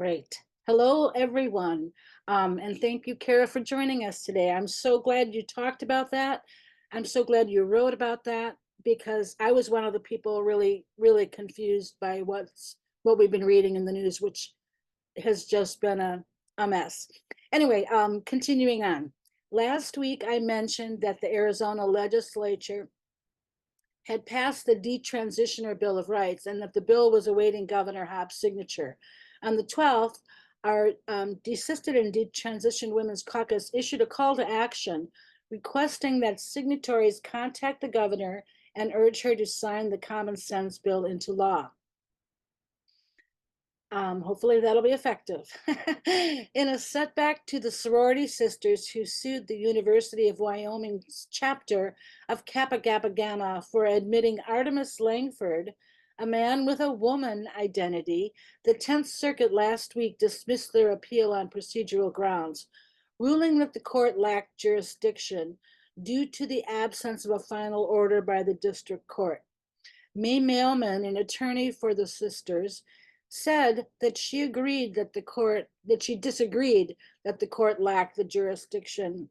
Great. Hello, everyone. And thank you, Kara, for joining us today. I'm so glad you talked about that. I'm so glad you wrote about that because I was one of the people really confused by what we've been reading in the news, which has just been a mess. Anyway, continuing on. Last week, I mentioned that the Arizona legislature had passed the Detransitioner Bill of Rights and that the bill was awaiting Governor Hobbs' signature. On the 12th, our Desisted and Detransitioned Women's Caucus issued a call to action requesting that signatories contact the governor and urge her to sign the common sense bill into law. Hopefully that'll be effective. In a setback to the sorority sisters who sued the University of Wyoming's chapter of Kappa Kappa Gamma for admitting Artemis Langford, a man with a woman identity, the 10th Circuit last week dismissed their appeal on procedural grounds, ruling that the court lacked jurisdiction due to the absence of a final order by the district court. May Mailman, an attorney for the sisters, said that she disagreed that the court lacked the jurisdiction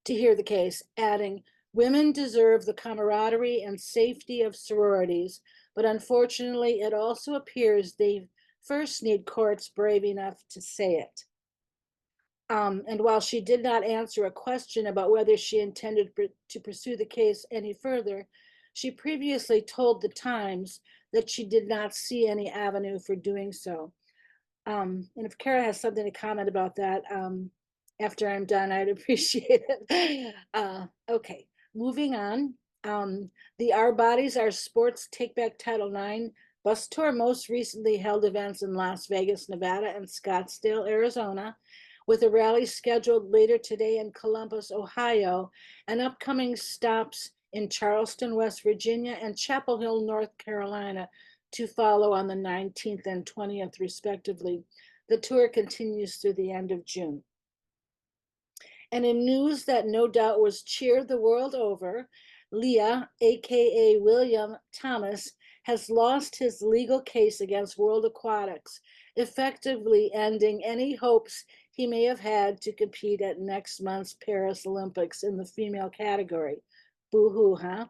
to hear the case, adding, "Women deserve the camaraderie and safety of sororities, but unfortunately, it also appears they first need courts brave enough to say it." And while she did not answer a question about whether she intended to pursue the case any further, she previously told the Times that she did not see any avenue for doing so. And if Kara has something to comment about that after I'm done, I'd appreciate it. Okay, moving on. The Our Bodies, Our Sports Take Back Title IX bus tour most recently held events in Las Vegas, Nevada, and Scottsdale, Arizona, with a rally scheduled later today in Columbus, Ohio, and upcoming stops in Charleston, West Virginia, and Chapel Hill, North Carolina, to follow on the 19th and 20th, respectively. The tour continues through the end of June. And in news that no doubt was cheered the world over, Leah, aka William Thomas, has lost his legal case against World Aquatics, effectively ending any hopes he may have had to compete at next month's Paris Olympics in the female category. Boo-hoo, huh?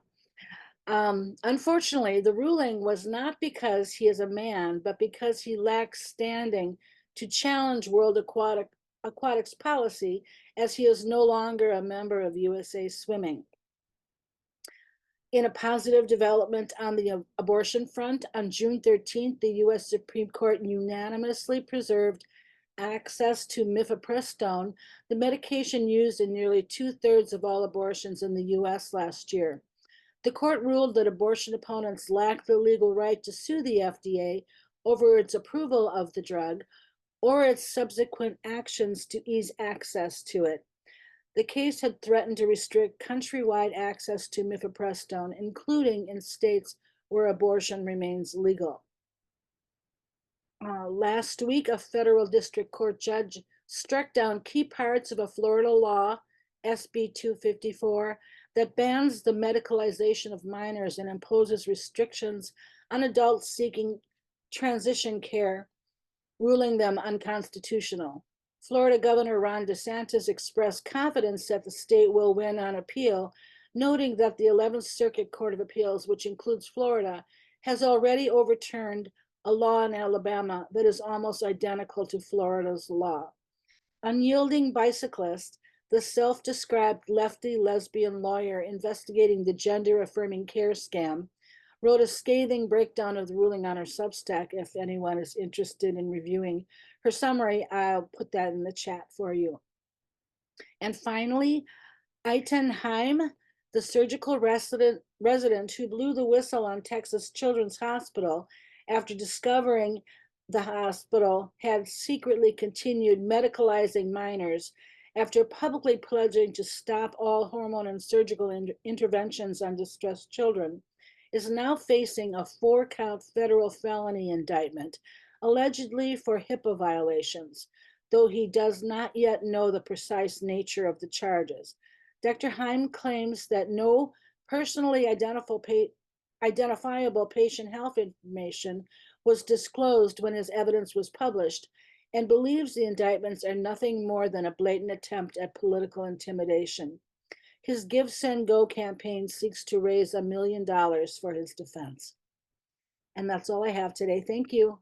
Unfortunately, the ruling was not because he is a man, but because he lacks standing to challenge World Aquatics policy, as he is no longer a member of USA Swimming. In a positive development on the abortion front, on June 13th, the U.S. Supreme Court unanimously preserved access to mifepristone, the medication used in nearly 2/3 of all abortions in the U.S. last year. The court ruled that abortion opponents lack the legal right to sue the FDA over its approval of the drug or its subsequent actions to ease access to it. The case had threatened to restrict countrywide access to mifepristone, including in states where abortion remains legal. Last week, a federal district court judge struck down key parts of a Florida law, SB 254, that bans the medicalization of minors and imposes restrictions on adults seeking transition care, ruling them unconstitutional. Florida Governor Ron DeSantis expressed confidence that the state will win on appeal, noting that the 11th Circuit Court of Appeals, which includes Florida, has already overturned a law in Alabama that is almost identical to Florida's law. Unyielding bicyclist, the self-described lefty lesbian lawyer investigating the gender-affirming care scam, wrote a scathing breakdown of the ruling on her Substack. If anyone is interested in reviewing her summary, I'll put that in the chat for you. And finally, Eitan Haim, the surgical resident who blew the whistle on Texas Children's Hospital after discovering the hospital had secretly continued medicalizing minors after publicly pledging to stop all hormone and surgical interventions on distressed children, is now facing a 4-count federal felony indictment, allegedly for HIPAA violations, though he does not yet know the precise nature of the charges. Dr. Haim claims that no personally identifiable patient health information was disclosed when his evidence was published and believes the indictments are nothing more than a blatant attempt at political intimidation. His Give, Send, Go campaign seeks to raise $1 million for his defense. And that's all I have today. Thank you.